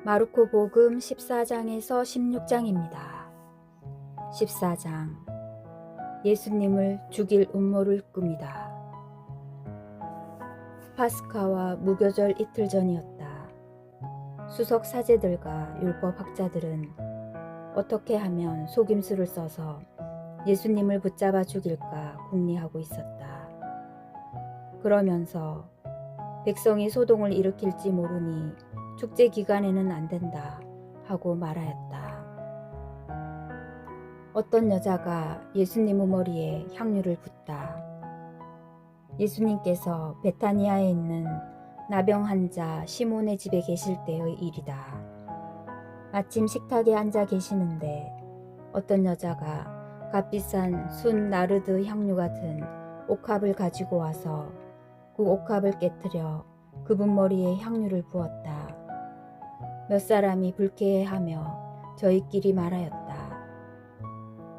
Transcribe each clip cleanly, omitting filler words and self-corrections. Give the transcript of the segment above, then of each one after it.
마르코 복음 14장에서 16장입니다. 14장 예수님을 죽일 음모를 꿉니다. 파스카와 무교절 이틀 전이었다. 수석 사제들과 율법 학자들은 어떻게 하면 속임수를 써서 예수님을 붙잡아 죽일까 궁리하고 있었다. 그러면서 백성이 소동을 일으킬지 모르니 축제 기간에는 안 된다 하고 말하였다. 어떤 여자가 예수님의 머리에 향유를 붓다. 예수님께서 베타니아에 있는 나병 환자 시몬의 집에 계실 때의 일이다. 마침 식탁에 앉아 계시는데 어떤 여자가 값비싼 순 나르드 향유 같은 옥합을 가지고 와서 그 옥합을 깨뜨려 그분 머리에 향유를 부었다. 몇 사람이 불쾌해하며 저희끼리 말하였다.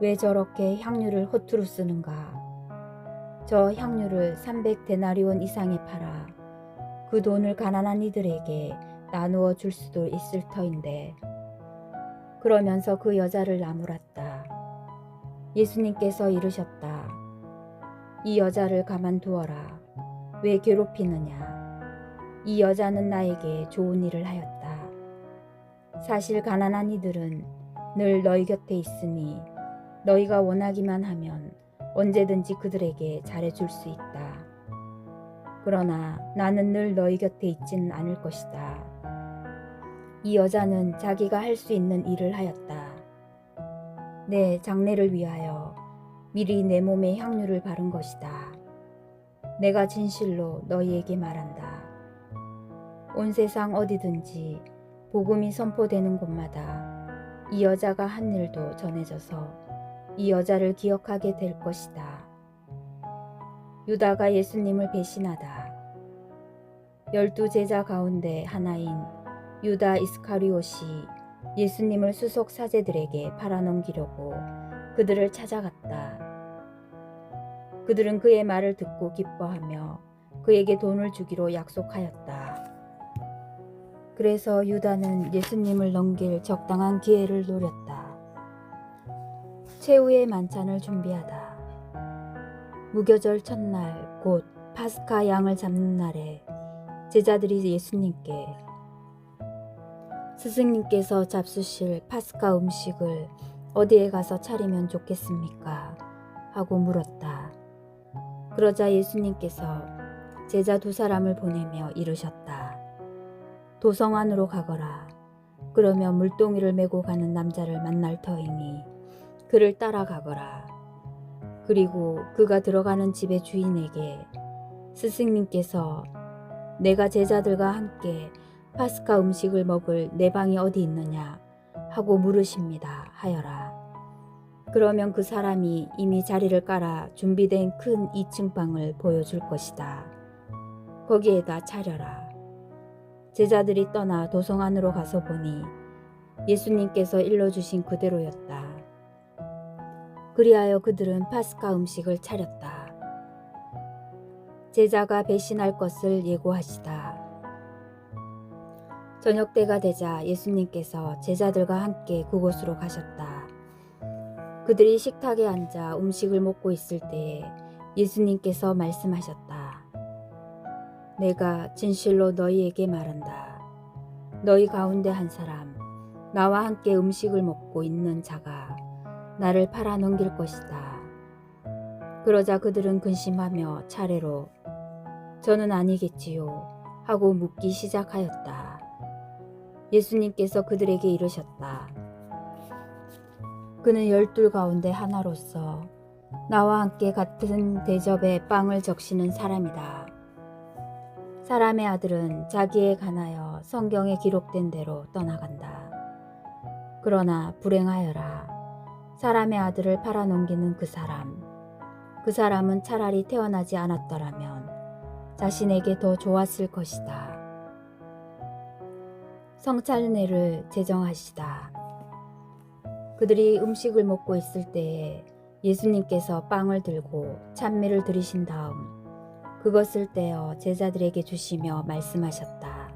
왜 저렇게 향유를 허투루 쓰는가? 저 향유를 300데나리온 이상에 팔아 그 돈을 가난한 이들에게 나누어 줄 수도 있을 터인데. 그러면서 그 여자를 나무랐다. 예수님께서 이르셨다. 이 여자를 가만두어라. 왜 괴롭히느냐? 이 여자는 나에게 좋은 일을 하였다. 사실 가난한 이들은 늘 너희 곁에 있으니 너희가 원하기만 하면 언제든지 그들에게 잘해줄 수 있다. 그러나 나는 늘 너희 곁에 있지는 않을 것이다. 이 여자는 자기가 할 수 있는 일을 하였다. 내 장례를 위하여 미리 내 몸에 향유를 바른 것이다. 내가 진실로 너희에게 말한다. 온 세상 어디든지 복음이 선포되는 곳마다 이 여자가 한 일도 전해져서 이 여자를 기억하게 될 것이다. 유다가 예수님을 배신하다. 12 제자 가운데 하나인 유다 이스카리옷이 예수님을 수석 사제들에게 팔아넘기려고 그들을 찾아갔다. 그들은 그의 말을 듣고 기뻐하며 그에게 돈을 주기로 약속하였다. 그래서 유다는 예수님을 넘길 적당한 기회를 노렸다. 최후의 만찬을 준비하다. 무교절 첫날 곧 파스카 양을 잡는 날에 제자들이 예수님께 스승님께서 잡수실 파스카 음식을 어디에 가서 차리면 좋겠습니까? 하고 물었다. 그러자 예수님께서 제자 2사람을 보내며 이르셨다. 도성 안으로 가거라. 그러면 물동이를 메고 가는 남자를 만날 터이니 그를 따라가거라. 그리고 그가 들어가는 집의 주인에게 스승님께서 내가 제자들과 함께 파스카 음식을 먹을 내 방이 어디 있느냐 하고 물으십니다 하여라. 그러면 그 사람이 이미 자리를 깔아 준비된 큰 2층 방을 보여줄 것이다. 거기에다 차려라. 제자들이 떠나 도성 안으로 가서 보니 예수님께서 일러주신 그대로였다. 그리하여 그들은 파스카 음식을 차렸다. 제자가 배신할 것을 예고하시다. 저녁 때가 되자 예수님께서 제자들과 함께 그곳으로 가셨다. 그들이 식탁에 앉아 음식을 먹고 있을 때에 예수님께서 말씀하셨다. 내가 진실로 너희에게 말한다. 너희 가운데 한 사람, 나와 함께 음식을 먹고 있는 자가 나를 팔아넘길 것이다. 그러자 그들은 근심하며 차례로 저는 아니겠지요 하고 묻기 시작하였다. 예수님께서 그들에게 이르셨다. 그는 12 가운데 하나로서 나와 함께 같은 대접에 빵을 적시는 사람이다. 사람의 아들은 자기에 관하여 성경에 기록된 대로 떠나간다. 그러나 불행하여라. 사람의 아들을 팔아넘기는 그 사람은 차라리 태어나지 않았더라면 자신에게 더 좋았을 것이다. 성찬례를 제정하시다. 그들이 음식을 먹고 있을 때에 예수님께서 빵을 들고 찬미를 드리신 다음 그것을 떼어 제자들에게 주시며 말씀하셨다.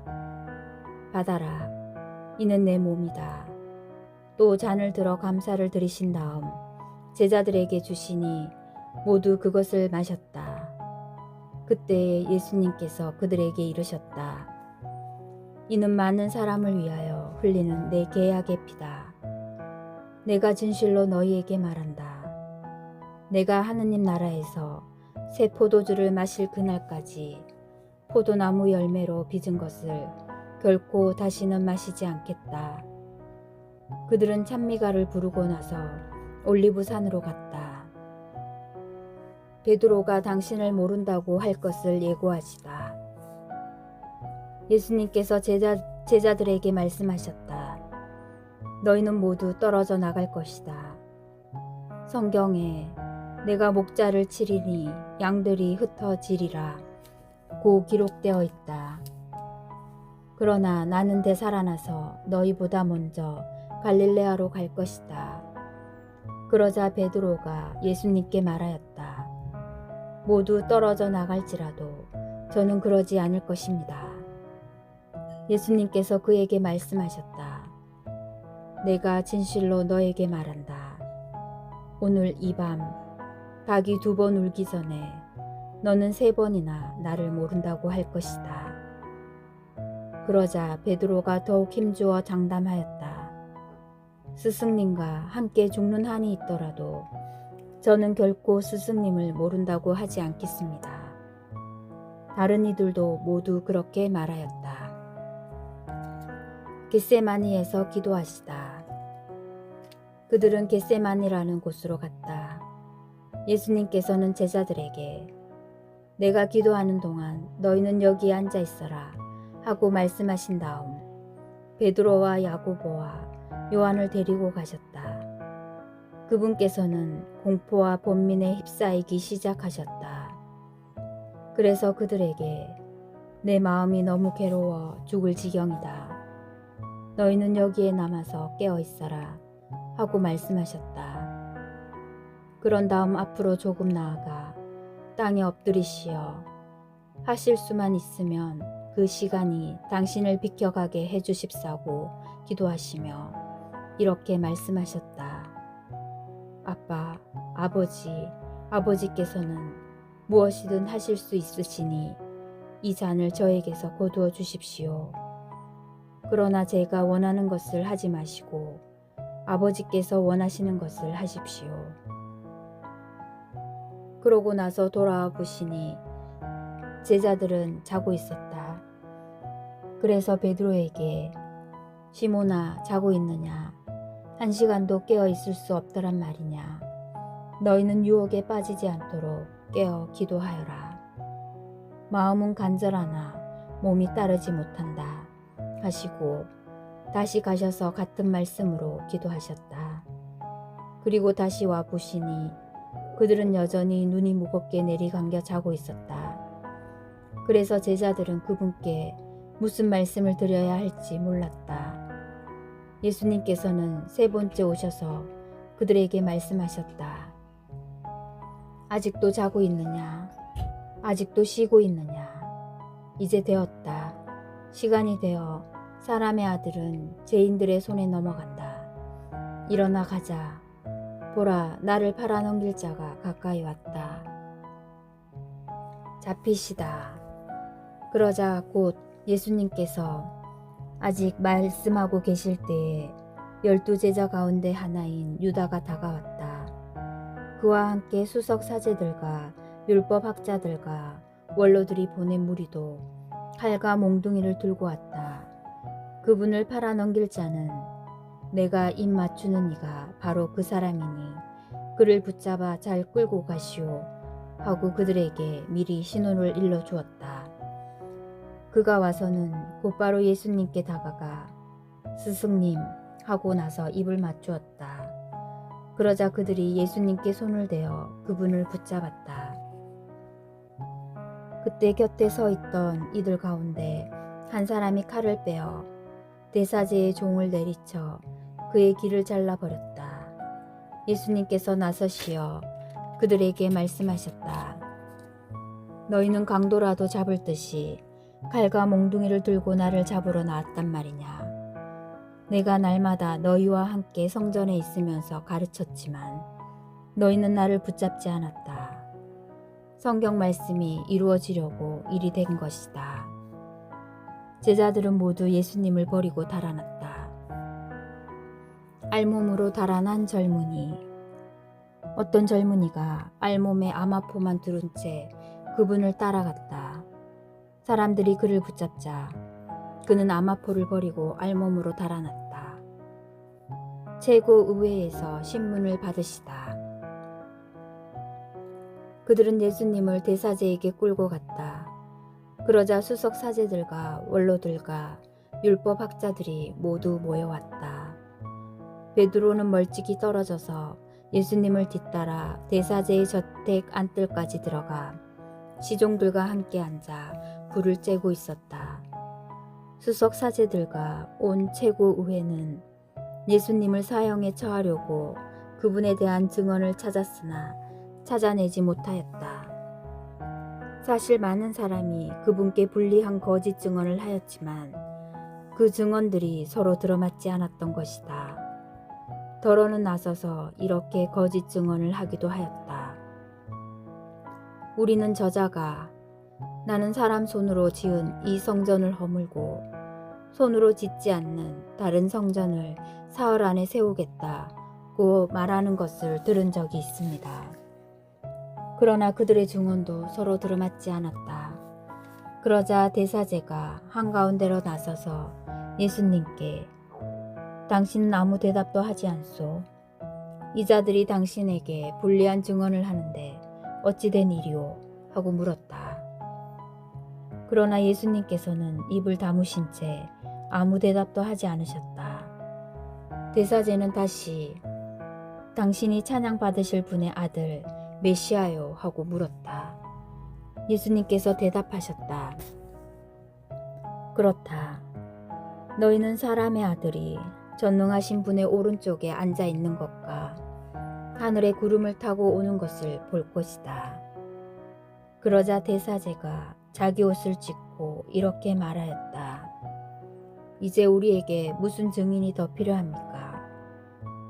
받아라. 이는 내 몸이다. 또 잔을 들어 감사를 드리신 다음 제자들에게 주시니 모두 그것을 마셨다. 그때 예수님께서 그들에게 이르셨다. 이는 많은 사람을 위하여 흘리는 내 계약의 피다. 내가 진실로 너희에게 말한다. 내가 하느님 나라에서 새 포도주를 마실 그날까지 포도나무 열매로 빚은 것을 결코 다시는 마시지 않겠다. 그들은 찬미가를 부르고 나서 올리브산으로 갔다. 베드로가 당신을 모른다고 할 것을 예고하시다. 예수님께서 제자들에게 말씀하셨다. 너희는 모두 떨어져 나갈 것이다. 성경에 내가 목자를 치리니 양들이 흩어지리라 고 기록되어 있다. 그러나 나는 되살아나서 너희보다 먼저 갈릴레아로 갈 것이다. 그러자 베드로가 예수님께 말하였다. 모두 떨어져 나갈지라도 저는 그러지 않을 것입니다. 예수님께서 그에게 말씀하셨다. 내가 진실로 너에게 말한다. 오늘 이 밤 닭이 2번 울기 전에 너는 3번이나 나를 모른다고 할 것이다. 그러자 베드로가 더욱 힘주어 장담하였다. 스승님과 함께 죽는 한이 있더라도 저는 결코 스승님을 모른다고 하지 않겠습니다. 다른 이들도 모두 그렇게 말하였다. 겟세마니에서 기도하시다. 그들은 겟세마니라는 곳으로 갔다. 예수님께서는 제자들에게 내가 기도하는 동안 너희는 여기에 앉아 있어라 하고 말씀하신 다음 베드로와 야고보와 요한을 데리고 가셨다. 그분께서는 공포와 번민에 휩싸이기 시작하셨다. 그래서 그들에게 내 마음이 너무 괴로워 죽을 지경이다. 너희는 여기에 남아서 깨어 있어라 하고 말씀하셨다. 그런 다음 앞으로 조금 나아가 땅에 엎드리시어 하실 수만 있으면 그 시간이 당신을 비켜가게 해주십사고 기도하시며 이렇게 말씀하셨다. 아빠, 아버지께서는 무엇이든 하실 수 있으시니 이 잔을 저에게서 거두어 주십시오. 그러나 제가 원하는 것을 하지 마시고 아버지께서 원하시는 것을 하십시오. 그러고 나서 돌아와 보시니 제자들은 자고 있었다. 그래서 베드로에게 시몬아 자고 있느냐? 1시간도 깨어 있을 수 없더란 말이냐? 너희는 유혹에 빠지지 않도록 깨어 기도하여라. 마음은 간절하나 몸이 따르지 못한다 하시고 다시 가셔서 같은 말씀으로 기도하셨다. 그리고 다시 와 보시니 그들은 여전히 눈이 무겁게 내리감겨 자고 있었다. 그래서 제자들은 그분께 무슨 말씀을 드려야 할지 몰랐다. 예수님께서는 3번째 오셔서 그들에게 말씀하셨다. 아직도 자고 있느냐? 아직도 쉬고 있느냐? 이제 되었다. 시간이 되어 사람의 아들은 죄인들의 손에 넘어간다. 일어나 가자. 보라, 나를 팔아넘길 자가 가까이 왔다. 잡히시다. 그러자 곧 예수님께서 아직 말씀하고 계실 때에 12제자 가운데 하나인 유다가 다가왔다. 그와 함께 수석 사제들과 율법학자들과 원로들이 보낸 무리도 칼과 몽둥이를 들고 왔다. 그분을 팔아넘길 자는 내가 입 맞추는 이가 바로 그 사람이니 그를 붙잡아 잘 끌고 가시오 하고 그들에게 미리 신호를 일러주었다. 그가 와서는 곧바로 예수님께 다가가 스승님 하고 나서 입을 맞추었다. 그러자 그들이 예수님께 손을 대어 그분을 붙잡았다. 그때 곁에 서 있던 이들 가운데 한 사람이 칼을 빼어 대사제의 종을 내리쳐 그의 귀를 잘라버렸다. 예수님께서 나서시어 그들에게 말씀하셨다. 너희는 강도라도 잡을 듯이 칼과 몽둥이를 들고 나를 잡으러 나왔단 말이냐. 내가 날마다 너희와 함께 성전에 있으면서 가르쳤지만 너희는 나를 붙잡지 않았다. 성경 말씀이 이루어지려고 일이 된 것이다. 제자들은 모두 예수님을 버리고 달아났다. 알몸으로 달아난 젊은이. 어떤 젊은이가 알몸에 아마포만 두른 채 그분을 따라갔다. 사람들이 그를 붙잡자 그는 아마포를 버리고 알몸으로 달아났다. 최고의회에서 신문을 받으시다. 그들은 예수님을 대사제에게 끌고 갔다. 그러자 수석 사제들과 원로들과 율법학자들이 모두 모여왔다. 베드로는 멀찍이 떨어져서 예수님을 뒤따라 대사제의 저택 안뜰까지 들어가 시종들과 함께 앉아 불을 쬐고 있었다. 수석 사제들과 온 최고의회는 예수님을 사형에 처하려고 그분에 대한 증언을 찾았으나 찾아내지 못하였다. 사실 많은 사람이 그분께 불리한 거짓 증언을 하였지만 그 증언들이 서로 들어맞지 않았던 것이다. 더러는 나서서 이렇게 거짓 증언을 하기도 하였다. 우리는 저자가 나는 사람 손으로 지은 이 성전을 허물고 손으로 짓지 않는 다른 성전을 사흘 안에 세우겠다고 말하는 것을 들은 적이 있습니다. 그러나 그들의 증언도 서로 들어맞지 않았다. 그러자 대사제가 한가운데로 나서서 예수님께 당신은 아무 대답도 하지 않소. 이 자들이 당신에게 불리한 증언을 하는데 어찌 된 일이오? 하고 물었다. 그러나 예수님께서는 입을 다무신 채 아무 대답도 하지 않으셨다. 대사제는 다시 당신이 찬양받으실 분의 아들 메시아요 하고 물었다. 예수님께서 대답하셨다. 그렇다. 너희는 사람의 아들이 전능하신 분의 오른쪽에 앉아 있는 것과 하늘의 구름을 타고 오는 것을 볼 것이다. 그러자 대사제가 자기 옷을 찢고 이렇게 말하였다. 이제 우리에게 무슨 증인이 더 필요합니까?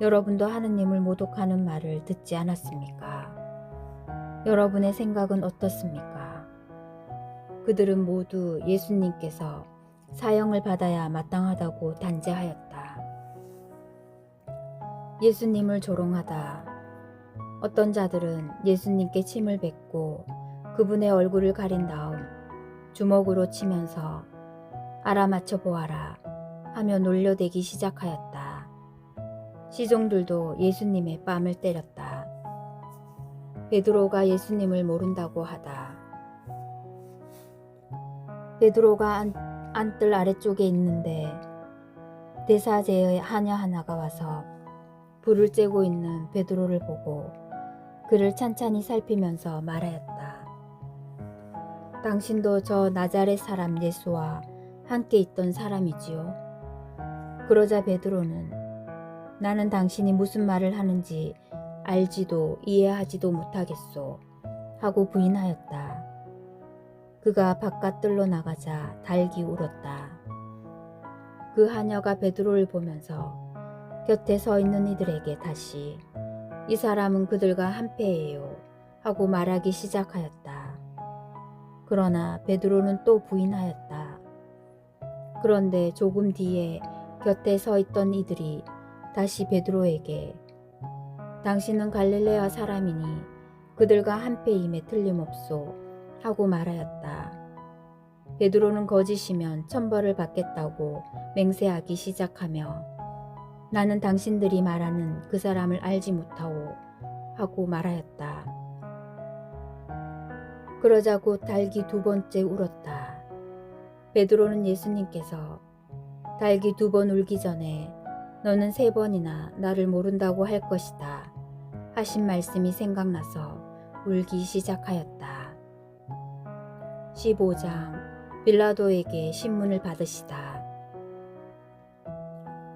여러분도 하느님을 모독하는 말을 듣지 않았습니까? 여러분의 생각은 어떻습니까? 그들은 모두 예수님께서 사형을 받아야 마땅하다고 단죄하였다. 예수님을 조롱하다. 어떤 자들은 예수님께 침을 뱉고 그분의 얼굴을 가린 다음 주먹으로 치면서 알아맞혀 보아라 하며 놀려대기 시작하였다. 시종들도 예수님의 뺨을 때렸다. 베드로가 예수님을 모른다고 하다. 베드로가 안뜰 아래쪽에 있는데 대사제의 하녀 하나가 와서 불을 쬐고 있는 베드로를 보고 그를 찬찬히 살피면서 말하였다. 당신도 저 나자렛 사람 예수와 함께 있던 사람이지요. 그러자 베드로는 나는 당신이 무슨 말을 하는지 알지도 이해하지도 못하겠소 하고 부인하였다. 그가 바깥뜰로 나가자 달기 울었다. 그 하녀가 베드로를 보면서 곁에 서 있는 이들에게 다시 이 사람은 그들과 한패예요 하고 말하기 시작하였다. 그러나 베드로는 또 부인하였다. 그런데 조금 뒤에 곁에 서 있던 이들이 다시 베드로에게 당신은 갈릴레아 사람이니 그들과 한패임에 틀림없소 하고 말하였다. 베드로는 거짓이면 천벌을 받겠다고 맹세하기 시작하며 나는 당신들이 말하는 그 사람을 알지 못하오 하고 말하였다. 그러자 곧 달기 두 번째 울었다. 베드로는 예수님께서 달기 두 번 울기 전에 너는 세 번이나 나를 모른다고 할 것이다 하신 말씀이 생각나서 울기 시작하였다. 15장 빌라도에게 신문을 받으시다.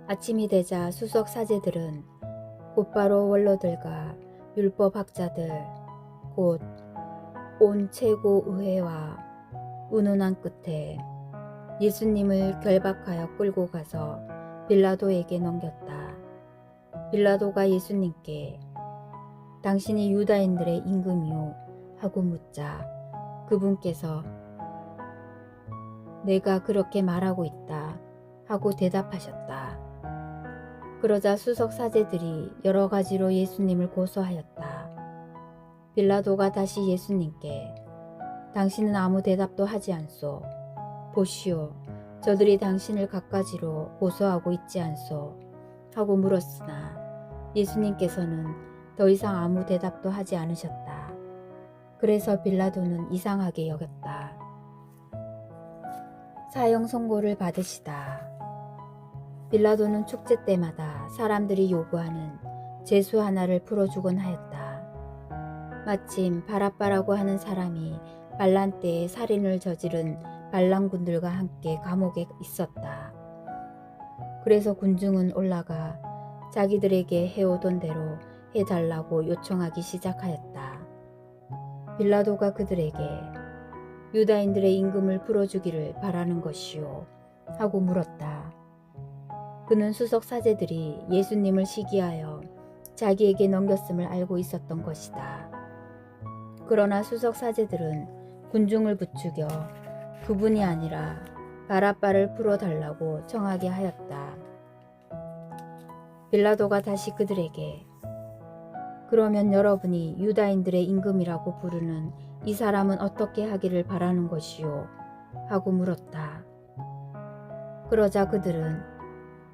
아침이 되자 수석 사제들은 곧바로 원로들과 율법학자들 곧 온 최고의회와 운운한 끝에 예수님을 결박하여 끌고 가서 빌라도에게 넘겼다. 빌라도가 예수님께 당신이 유다인들의 임금이요? 하고 묻자 그분께서 내가 그렇게 말하고 있다 하고 대답하셨다. 그러자 수석 사제들이 여러 가지로 예수님을 고소하였다. 빌라도가 다시 예수님께 당신은 아무 대답도 하지 않소. 보시오, 저들이 당신을 갖가지로 고소하고 있지 않소. 하고 물었으나 예수님께서는 더 이상 아무 대답도 하지 않으셨다. 그래서 빌라도는 이상하게 여겼다. 사형 선고를 받으시다. 빌라도는 축제 때마다 사람들이 요구하는 죄수 하나를 풀어주곤 하였다. 마침 바라빠라고 하는 사람이 반란 때에 살인을 저지른 반란군들과 함께 감옥에 있었다. 그래서 군중은 올라가 자기들에게 해오던 대로 해달라고 요청하기 시작하였다. 빌라도가 그들에게 유다인들의 임금을 풀어주기를 바라는 것이요? 하고 물었다. 그는 수석 사제들이 예수님을 시기하여 자기에게 넘겼음을 알고 있었던 것이다. 그러나 수석 사제들은 군중을 부추겨 그분이 아니라 바라빠를 풀어달라고 청하게 하였다. 빌라도가 다시 그들에게 그러면 여러분이 유다인들의 임금이라고 부르는 이 사람은 어떻게 하기를 바라는 것이요? 하고 물었다. 그러자 그들은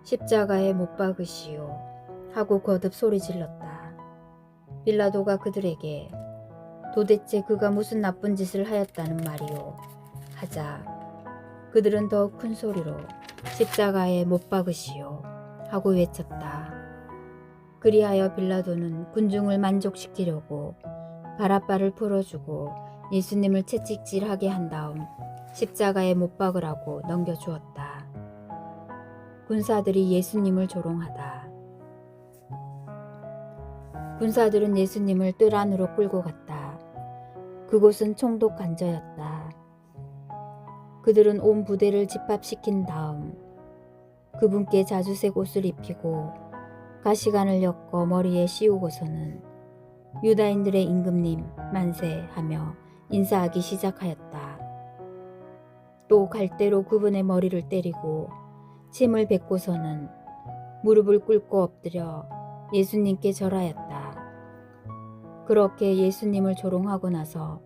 십자가에 못 박으시오 하고 거듭 소리질렀다. 빌라도가 그들에게 도대체 그가 무슨 나쁜 짓을 하였다는 말이오? 하자 그들은 더욱 큰 소리로 십자가에 못 박으시오 하고 외쳤다. 그리하여 빌라도는 군중을 만족시키려고 바라빠를 풀어주고 예수님을 채찍질하게 한 다음 십자가에 못 박으라고 넘겨주었다. 군사들이 예수님을 조롱하다. 군사들은 예수님을 뜰 안으로 끌고 갔다. 그곳은 총독 관저였다. 그들은 온 부대를 집합시킨 다음 그분께 자주색 옷을 입히고 가시관을 엮어 머리에 씌우고서는 유다인들의 임금님 만세 하며 인사하기 시작하였다. 또 갈대로 그분의 머리를 때리고 침을 뱉고서는 무릎을 꿇고 엎드려 예수님께 절하였다. 그렇게 예수님을 조롱하고 나서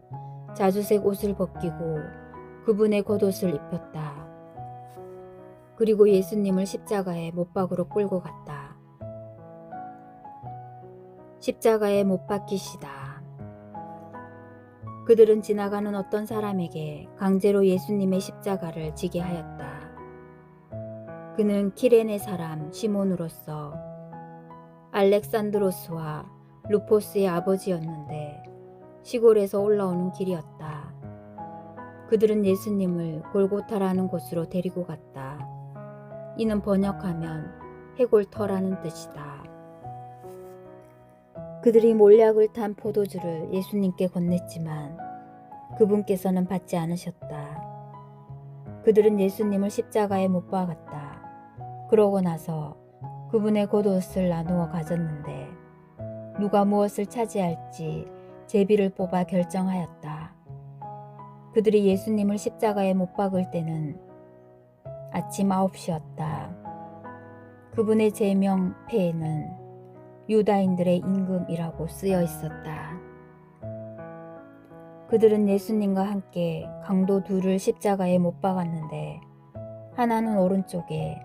자주색 옷을 벗기고 그분의 겉옷을 입혔다. 그리고 예수님을 십자가에 못 박으러 끌고 갔다. 십자가에 못 박히시다. 그들은 지나가는 어떤 사람에게 강제로 예수님의 십자가를 지게 하였다. 그는 키레네 사람 시몬으로서 알렉산드로스와 루포스의 아버지였는데 시골에서 올라오는 길이었다. 그들은 예수님을 골고타라는 곳으로 데리고 갔다. 이는 번역하면 해골터라는 뜻이다. 그들이 몰약을 탄 포도주를 예수님께 건넸지만 그분께서는 받지 않으셨다. 그들은 예수님을 십자가에 못 박았다. 그러고 나서 그분의 겉옷을 나누어 가졌는데 누가 무엇을 차지할지 제비를 뽑아 결정하였다. 그들이 예수님을 십자가에 못 박을 때는 아침 9시였다. 그분의 제명패에는 유다인들의 임금이라고 쓰여 있었다. 그들은 예수님과 함께 강도 둘을 십자가에 못 박았는데 하나는 오른쪽에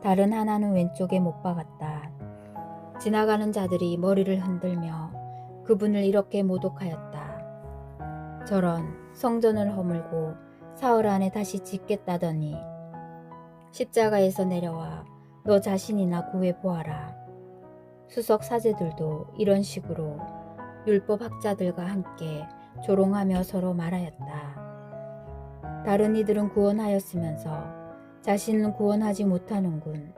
다른 하나는 왼쪽에 못 박았다. 지나가는 자들이 머리를 흔들며 그분을 이렇게 모독하였다. 저런 성전을 허물고 사흘 안에 다시 짓겠다더니 십자가에서 내려와 너 자신이나 구해보아라. 수석 사제들도 이런 식으로 율법 학자들과 함께 조롱하며 서로 말하였다. 다른 이들은 구원하였으면서 자신은 구원하지 못하는군.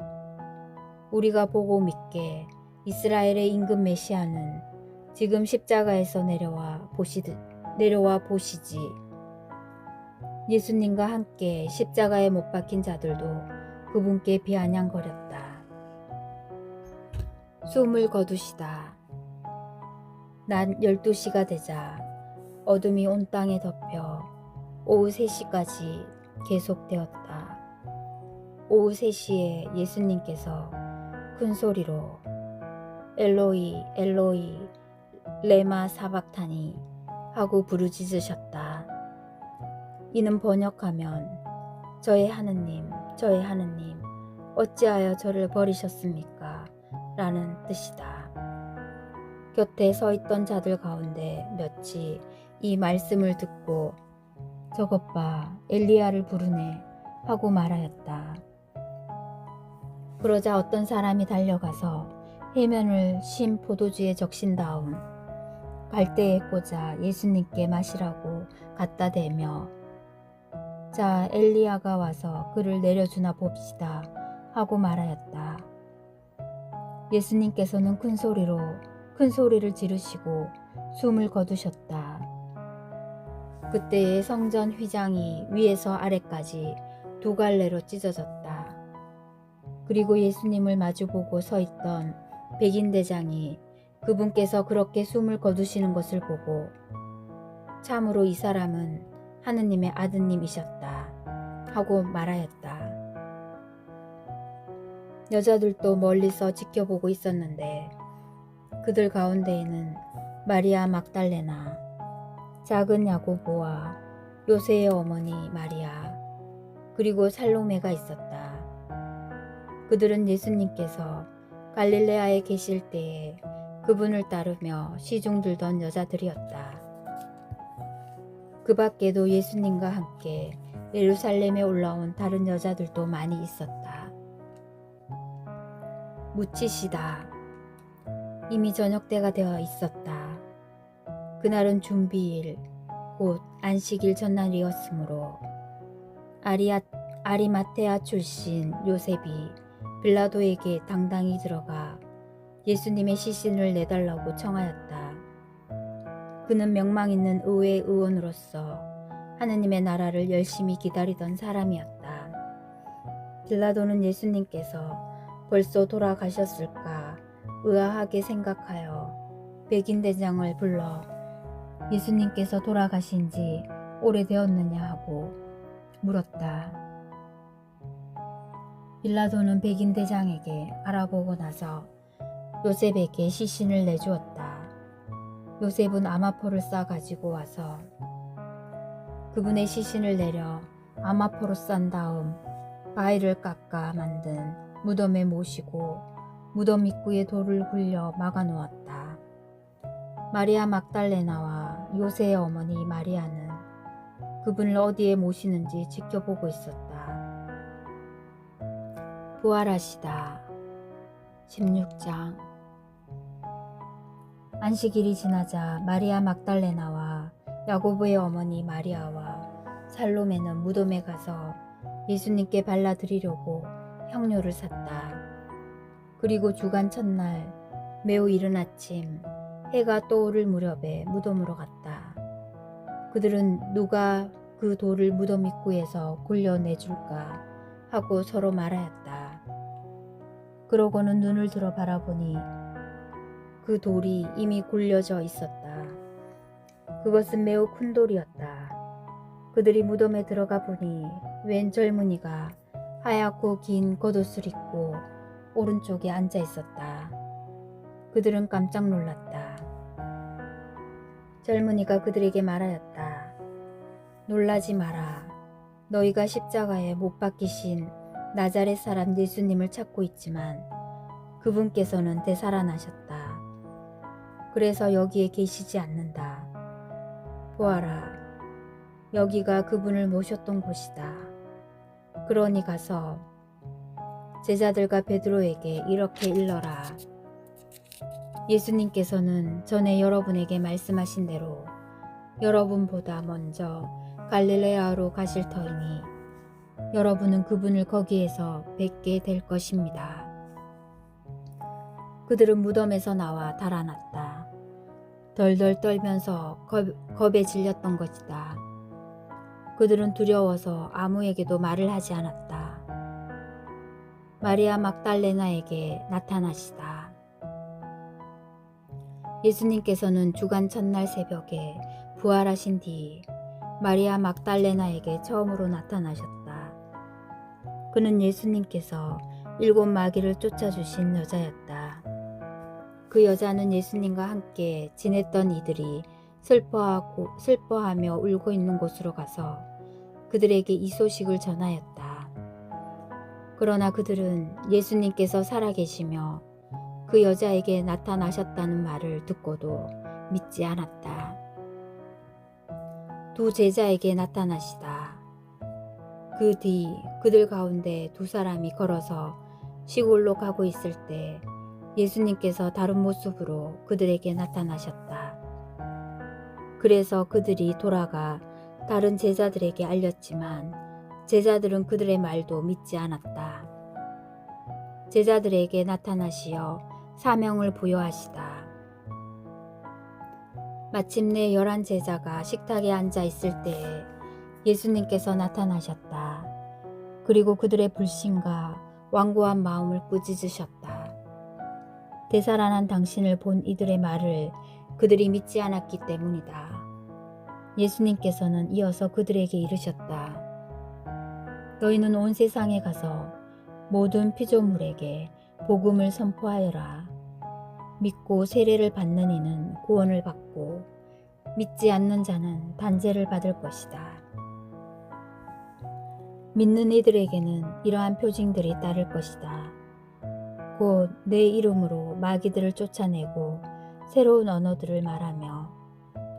우리가 보고 믿게 이스라엘의 임금 메시아는 지금 십자가에서 내려와 보시지. 예수님과 함께 십자가에 못 박힌 자들도 그분께 비아냥거렸다. 숨을 거두시다. 낮 12시가 되자 어둠이 온 땅에 덮여 오후 3시까지 계속되었다. 오후 3시에 예수님께서 큰 소리로 엘로이 엘로이 레마 사박타니 하고 부르짖으셨다. 이는 번역하면 저의 하느님 어찌하여 저를 버리셨습니까? 라는 뜻이다. 곁에 서 있던 자들 가운데 몇이 이 말씀을 듣고 저것 봐 엘리야를 부르네 하고 말하였다. 그러자 어떤 사람이 달려가서 해면을 신 포도주에 적신 다음 갈대에 꽂아 예수님께 마시라고 갖다 대며 자 엘리야가 와서 그를 내려주나 봅시다 하고 말하였다. 예수님께서는 큰 소리를 지르시고 숨을 거두셨다. 그때의 성전 휘장이 위에서 아래까지 2갈래로 찢어졌다. 그리고 예수님을 마주보고 서 있던 백인 대장이 그분께서 그렇게 숨을 거두시는 것을 보고 참으로 이 사람은 하느님의 아드님이셨다 하고 말하였다. 여자들도 멀리서 지켜보고 있었는데 그들 가운데에는 마리아 막달레나, 작은 야고보와 요새의 어머니 마리아, 그리고 살로메가 있었다. 그들은 예수님께서 갈릴레아에 계실 때에 그분을 따르며 시중 들던 여자들이었다. 그 밖에도 예수님과 함께 예루살렘에 올라온 다른 여자들도 많이 있었다. 묻히시다. 이미 저녁때가 되어 있었다. 그날은 준비일, 곧 안식일 전날이었으므로 아리마테아 출신 요셉이 빌라도에게 당당히 들어가 예수님의 시신을 내달라고 청하였다. 그는 명망 있는 의회 의원으로서 하느님의 나라를 열심히 기다리던 사람이었다. 빌라도는 예수님께서 벌써 돌아가셨을까 의아하게 생각하여 백인 대장을 불러 예수님께서 돌아가신 지 오래되었느냐 하고 물었다. 빌라도는 백인 대장에게 알아보고 나서 요셉에게 시신을 내주었다. 요셉은 아마포를 싸 가지고 와서 그분의 시신을 내려 아마포로 싼 다음 바위를 깎아 만든 무덤에 모시고 무덤 입구에 돌을 굴려 막아 놓았다. 마리아 막달레나와 요새의 어머니 마리아는 그분을 어디에 모시는지 지켜보고 있었다. 부활하시다. 16장. 안식일이 지나자 마리아 막달레나와 야고보의 어머니 마리아와 살로메는 무덤에 가서 예수님께 발라드리려고 향료를 샀다. 그리고 주간 첫날 매우 이른 아침 해가 떠오를 무렵에 무덤으로 갔다. 그들은 누가 그 돌을 무덤 입구에서 굴려내줄까 하고 서로 말하였다. 그러고는 눈을 들어 바라보니 그 돌이 이미 굴려져 있었다. 그것은 매우 큰 돌이었다. 그들이 무덤에 들어가 보니 웬 젊은이가 하얗고 긴 겉옷을 입고 오른쪽에 앉아 있었다. 그들은 깜짝 놀랐다. 젊은이가 그들에게 말하였다. 놀라지 마라. 너희가 십자가에 못 박히신 나자렛 사람 예수님을 찾고 있지만 그분께서는 되살아나셨다. 그래서 여기에 계시지 않는다. 보아라. 여기가 그분을 모셨던 곳이다. 그러니 가서 제자들과 베드로에게 이렇게 일러라. 예수님께서는 전에 여러분에게 말씀하신 대로 여러분보다 먼저 갈릴레아로 가실 터이니 여러분은 그분을 거기에서 뵙게 될 것입니다. 그들은 무덤에서 나와 달아났다. 덜덜 떨면서 겁에 질렸던 것이다. 그들은 두려워서 아무에게도 말을 하지 않았다. 마리아 막달레나에게 나타나시다. 예수님께서는 주간 첫날 새벽에 부활하신 뒤 마리아 막달레나에게 처음으로 나타나셨다. 그는 예수님께서 7 마귀를 쫓아주신 여자였다. 그 여자는 예수님과 함께 지냈던 이들이 슬퍼하며 울고 있는 곳으로 가서 그들에게 이 소식을 전하였다. 그러나 그들은 예수님께서 살아계시며 그 여자에게 나타나셨다는 말을 듣고도 믿지 않았다. 2 제자에게 나타나시다. 그 뒤 그들 가운데 2 사람이 걸어서 시골로 가고 있을 때 예수님께서 다른 모습으로 그들에게 나타나셨다. 그래서 그들이 돌아가 다른 제자들에게 알렸지만 제자들은 그들의 말도 믿지 않았다. 제자들에게 나타나시어 사명을 부여하시다. 마침내 11 제자가 식탁에 앉아 있을 때에 예수님께서 나타나셨다. 그리고 그들의 불신과 완고한 마음을 꾸짖으셨다. 되살아난 당신을 본 이들의 말을 그들이 믿지 않았기 때문이다. 예수님께서는 이어서 그들에게 이르셨다. 너희는 온 세상에 가서 모든 피조물에게 복음을 선포하여라. 믿고 세례를 받는 이는 구원을 받고 믿지 않는 자는 단죄를 받을 것이다. 믿는 이들에게는 이러한 표징들이 따를 것이다. 곧 내 이름으로 마귀들을 쫓아내고 새로운 언어들을 말하며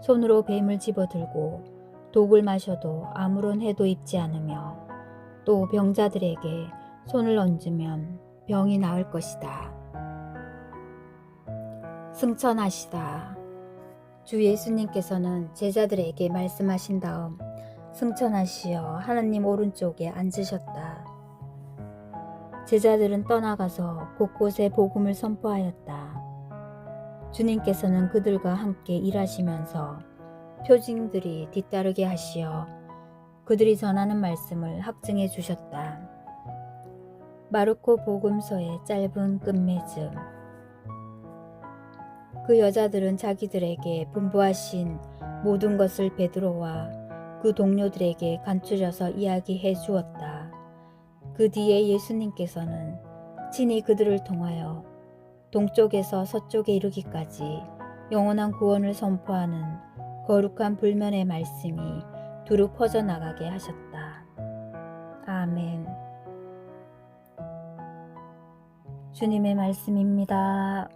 손으로 뱀을 집어들고 독을 마셔도 아무런 해도 입지 않으며 또 병자들에게 손을 얹으면 병이 나을 것이다. 승천하시다. 주 예수님께서는 제자들에게 말씀하신 다음 승천하시어 하나님 오른쪽에 앉으셨다. 제자들은 떠나가서 곳곳에 복음을 선포하였다. 주님께서는 그들과 함께 일하시면서 표징들이 뒤따르게 하시어 그들이 전하는 말씀을 확증해 주셨다. 마르코 복음서의 짧은 끝맺음. 그 여자들은 자기들에게 분부하신 모든 것을 베드로와 그 동료들에게 간추려서 이야기해 주었다. 그 뒤에 예수님께서는 친히 그들을 통하여 동쪽에서 서쪽에 이르기까지 영원한 구원을 선포하는 거룩한 불면의 말씀이 두루 퍼져나가게 하셨다. 아멘. 주님의 말씀입니다.